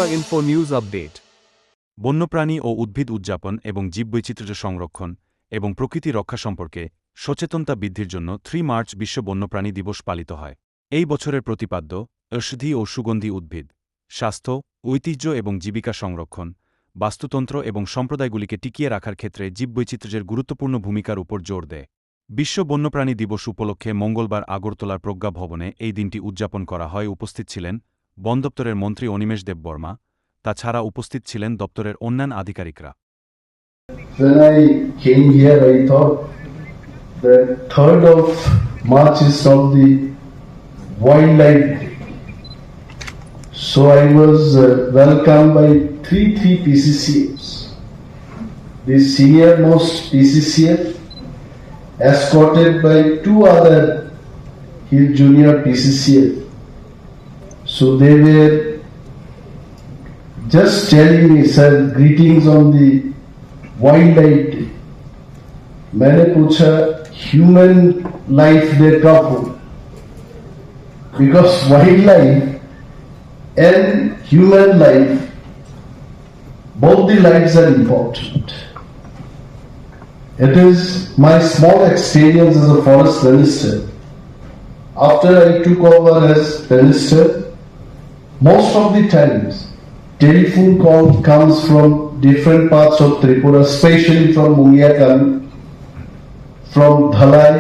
Tripurainfo News Update. বন্যপ্রাণী ও উদ্ভিদ উদযাপন এবং জীববৈচিত্র্য সংরক্ষণ এবং প্রকৃতি রক্ষা সম্পর্কে সচেতনতা বৃদ্ধির জন্য 3 মার্চ বিশ্ব বন্যপ্রাণী দিবস পালিত হয়। এই বছরের প্রতিপাদ্য ঔষধি ও সুগন্ধি উদ্ভিদ, স্বাস্থ্য, ঐতিহ্য এবং জীবিকা সংরক্ষণ, বাস্তুতন্ত্র এবং সম্প্রদায়গুলিকে টিকিয়ে রাখার ক্ষেত্রে জীববৈচিত্র্যের গুরুত্বপূর্ণ ভূমিকার উপর জোর দেয়। বিশ্ব বন্যপ্রাণী দিবস উপলক্ষে মঙ্গলবার আগরতলার প্রজ্ঞা ভবনে এই দিনটি উদযাপন করা হয়। উপস্থিত ছিলেন বন দপ্তরের মন্ত্রী অনিমেষ দেববর্মা। তাছাড়া উপস্থিত ছিলেন দপ্তরের অন্যান্য আধিকারিকরা। When I came here, I thought that 3rd of March is not the wildlife day. So I was welcomed by three PCCFs. The senior most PCCF escorted by 2 other his junior PCCF. So they were just telling me, sir, greetings on the wildlife day. मैंने पूछा human life day कब हो? Because wildlife and human life, both the lives are important. It is my small experience as a forest minister. After I took over as minister, most of the times telephone call comes from different parts of Tripura, especially from Mungiakan, from Dhalai,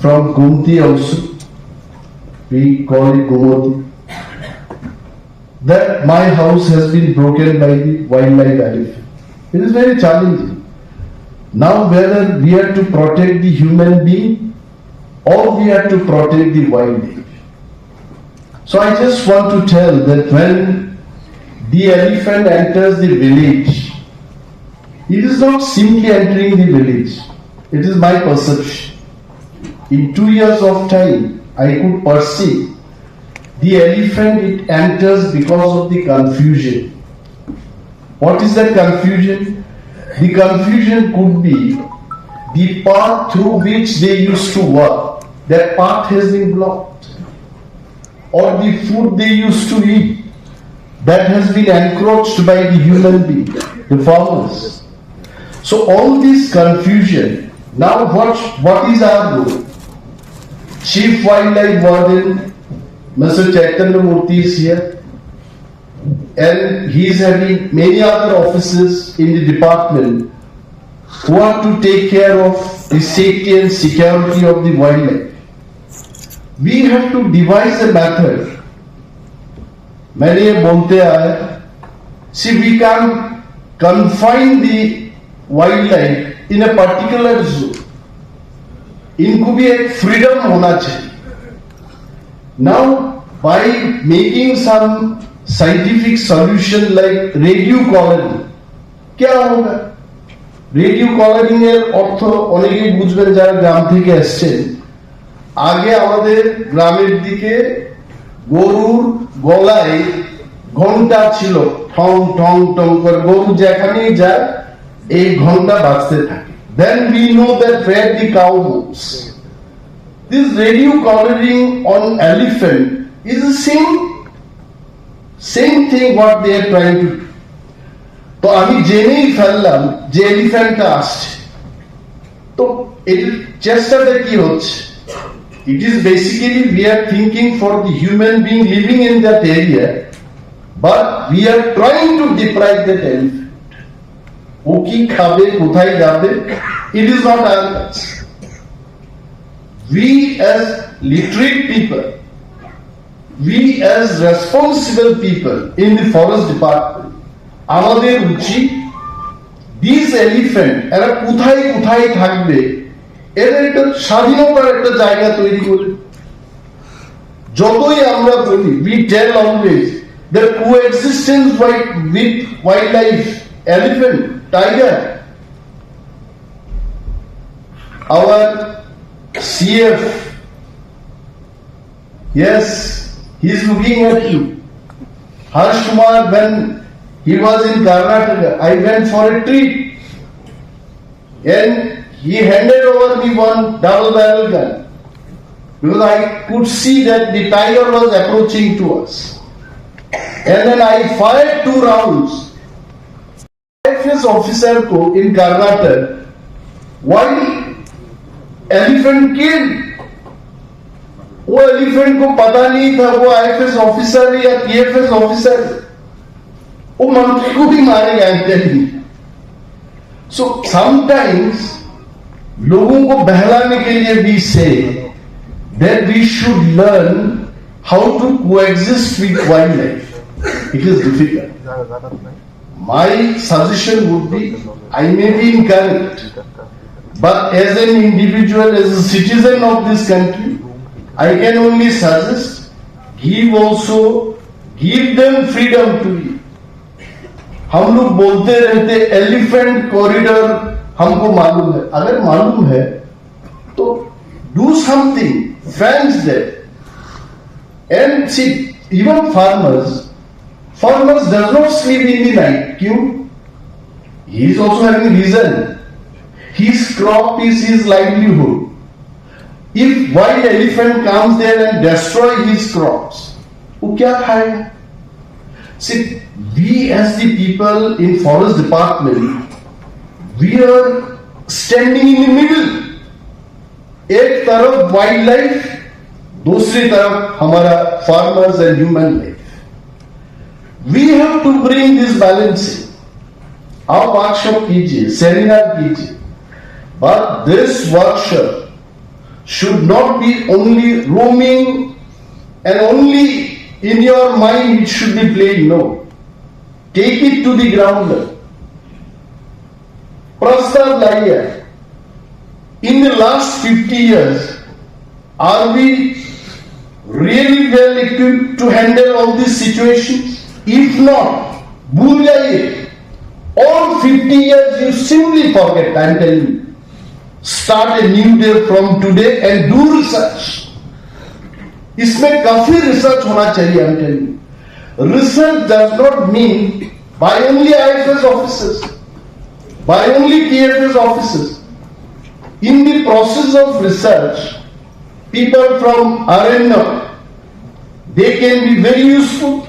from Gumti also. We call it Gumoti. That my house has been broken by the wildlife elephant. It is very challenging. Now whether we have to protect the human being or we have to protect the wildlife. So I just want to tell that when the elephant enters the village, it is not simply entering the village. It is my perception. In 2 years of time, I could perceive the elephant, it enters because of the confusion. What is that confusion? The confusion could be the path through which they used to walk. That path has been blocked. Or the food they used to eat, that has been encroached by the human being, the farmers. So all this confusion, now what is our role? Chief Wildlife Warden, Mr. Chaitanya Murthy is here, and he is having many other officers in the department who are to take care of the safety and security of the wildlife. We have to devise a method. Many बोलते आए, see we can confine the wildlife in a particular zoo. इनको भी एक freedom होना चाहिए. Now by making some scientific solution like radio collaring, क्या होगा? Radio collaring এর অর্থ অনেকেই বুঝবেন যারা গ্রাম থেকে এসেছেন। আগে আমাদের গ্রামের দিকে গরুর গলায় ঘন্টা ছিল, ঠং ঠং টং করে গরু যেখানেই যায় এই ঘন্টা বাজতে থাকে। Then we know that where the cow moves. This radio collaring on elephant is the same thing what they are trying to do. তো আমি জেনেই ফেললাম যে এলিফ্যান্টটা আসছে, তো এর চেষ্টাটা কি হচ্ছে? It is basically we are thinking for the human being living in that area, but we are trying to deprive that elephant. ও কি খাবে, কোথায় যাবে? It is not our touch. We as literate people, we as responsible people in the forest department, আমাদের উচিত these elephant এরা কোথায় কোথায় থাকবে এদের একটা স্বাধীনতার একটা জায়গা তৈরি করে। যতই আমরা বলি, we tell always the coexistence with wildlife, elephant, tiger. Our CF, yes, he is looking at you. Harsh Kumar, when he was in Karnataka, I went for a treat and he handed over me one double barrel gun because I could see that the tiger was approaching to us. and then I fired 2 rounds. IFS officer ko in Karnataka, why elephant killed? वो elephant को पता नहीं था वो IFS officer है या TFS officer है, वो मंत्री को भी मारेगा एंटली. सो समटाइम्स लोगों को बहलाने के लिए भी say that we should learn how to coexist with wildlife. It is difficult. My suggestion would be, I may be incorrect, but as an individual, as a citizen of this country, I can only suggest, give them freedom to eat. हम लोग बोलते रहते elephant corridor, हमको मालूम है. अगर मालूम है तो do something, fence them. And see, even farmers does not sleep in the night. क्यों? He is also having reason. His crop is his livelihood. If wild elephant comes there and destroy his crops, वो क्या खाएगा? See, we as the people in forest department, we are standing in the middle. एक तरफ wild life, दूसरी तरफ हमारा farmers and human life. We have to bring this balancing. आप workshop कीजिए, सेमिनार कीजिए, but this workshop should not be only roaming and only in your mind it should be playing. No. Take it to the ground. Prastav Laya. In the last 50 years, are we really well equipped to handle all these situations? If not, भूल जाइए. All 50 years you simply forget. I am telling you. Start a new day from today and do research. इसमें काफी research होना चाहिए. I am telling you. Research does not mean by only IFS officers, by only TFS officers. In the process of research, people from RNO, they can be very useful.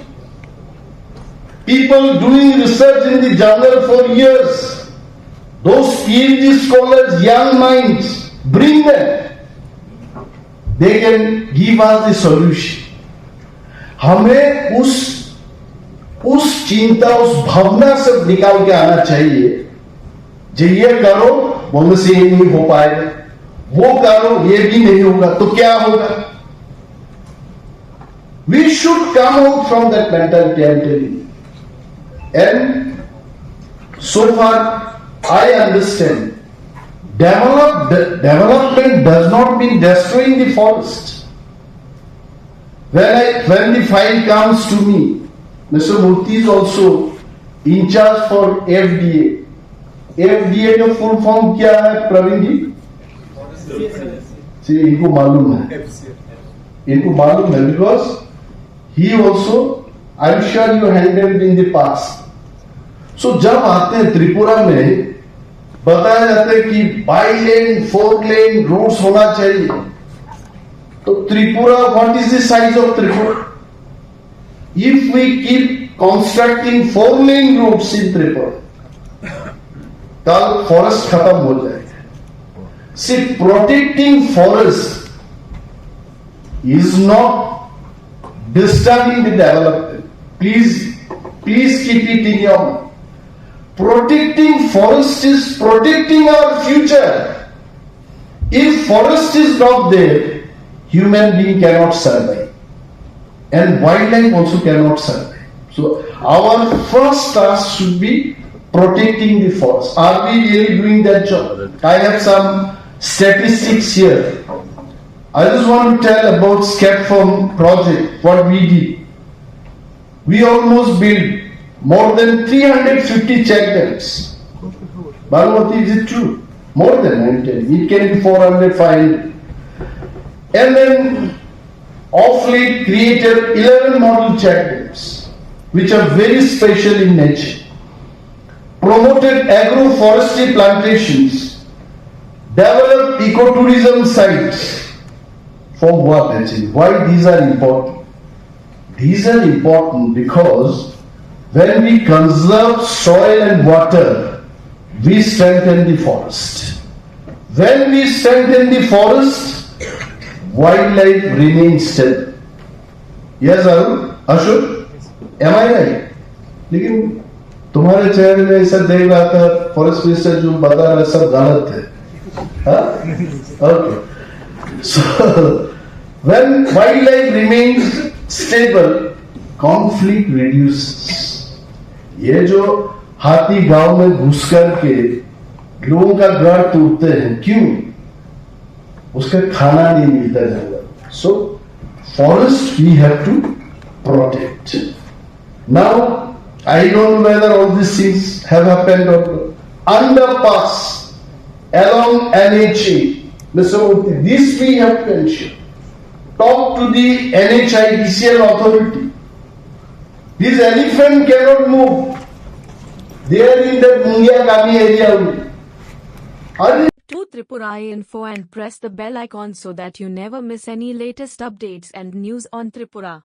People doing research in the jungle for years, those PhD scholars, young minds, bring them. They can give us the solution. हमें उस चिंता, उस भावना से निकाल के आना चाहिए. जो ये करो, बोलने से ये नहीं हो पाएगा, वो करो, ये भी नहीं होगा, तो क्या होगा? We should come out from that mentality, I am telling you. And so far, I understand, development does not mean destroying the forest. When the file comes to me, Mr. Murthy is also in charge for FDA. FDA का full form क्या है प्रवीण जी? See, इनको मालूम है. इनको मालूम है because he also, I'm sure you handled in the past. So जब आते हैं त्रिपुरा में बताया जाता है कि 5 लेन 4 लेन रोड्स होना चाहिए. तो Tripura, what is the size of Tripura? If we keep constructing 4 lane roads in Tripura, कल फॉरेस्ट खत्म हो जाएगा. See, protecting forest is not disturbing the development. Please keep it in your mind. Protecting forest is protecting our future. If forest is not there, human being cannot survive, and wildlife also cannot survive. So our first task should be protecting the forest. Are we really doing that job? I have some statistics here. I just want to tell about Scatform project, what we did. We almost built more than 350 check dams. Bhagwati, is it true? More than 90. It can be 400, 500. And then of late created 11 model check dams, which are very special in nature. Promoted agroforestry plantations, developed ecotourism sites. For what actually? Why these are important? These are important because when we conserve soil and water, we strengthen the forest. When we strengthen the forest, wildlife remains stable. Yes, Arun? Ashok? Am I right? लेकिन तुम्हारे चेहरे में ऐसा देख रहा था forest minister जो बता रहा है सब गलत है. Okay. So when wildlife remains stable, conflict reduces. ये जो हाथी गांव में घुस करके लोगों का घर तोड़ते हैं, क्यों? उसका खाना नहीं मिलता जंगल. So forest we have to protect. Now I don't know whether all these things have happened or not. Underpass along NHA, Mr. Murthy, this we have to ensure. Talk to the NHIDCL authority. This elephant cannot move. They are in the Mungia area only. To Tripurainfo and press the bell icon so that you never miss any latest updates and news on Tripura.